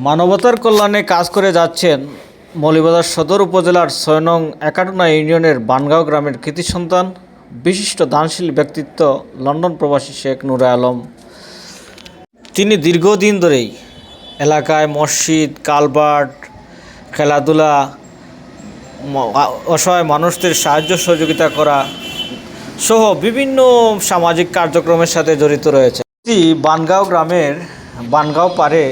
মানবতার কল্যাণে কাজ করে যাচ্ছেন মৌলভীবাজার সদর উপজেলার ৬ নং একাটুনা ইউনিয়নের বানগাঁও গ্রামের কৃতি সন্তান বিশিষ্ট দানশীল ব্যক্তিত্ব লন্ডন প্রবাসী শেখ নূরে আলম। তিনি দীর্ঘদিন ধরেই এলাকায় মসজিদ, কালভার্ট, খেলাধুলা, অসহায় মানুষদের সাহায্য সহযোগিতা করা সহ বিভিন্ন সামাজিক কার্যক্রমের সাথে জড়িত রয়েছে। বানগাঁও গ্রামের বানগাঁও পাড়ে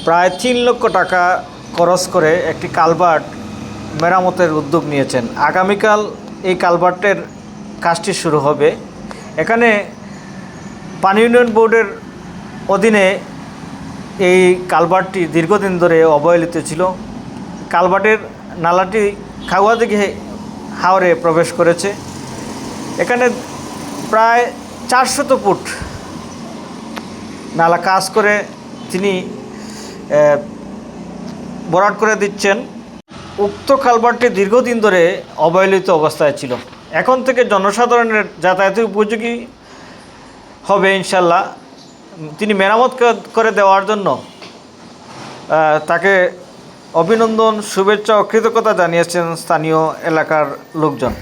প্রায় ৩ লক্ষ টাকা খরচ করে একটি কালভার্ট মেরামতের উদ্যোগ নিয়েছেন। আগামীকাল এই কালভার্টের কাজটি শুরু হবে। এখানে পানি উন্নয়ন বোর্ডের অধীনে এই কালভার্টটি দীর্ঘদিন ধরে অবহেলিত ছিল। কালভার্টের নালাটি খাগুয়া দিকে হাওরে প্রবেশ করেছে। এখানে প্রায় ৪০০ ফুট নালা কাজ করে তিনি ভরাট করে দিচ্ছেন। উক্ত কালভার্টটি দীর্ঘদিন ধরে অবহেলিত অবস্থায় ছিল। এখন থেকে জনসাধারণের যাতায়াতের উপযোগী হবে ইনশাল্লাহ। তিনি মেরামত করে দেওয়ার জন্য তাকে অভিনন্দন, শুভেচ্ছা ও কৃতজ্ঞতা জানিয়েছেন স্থানীয় এলাকার লোকজন।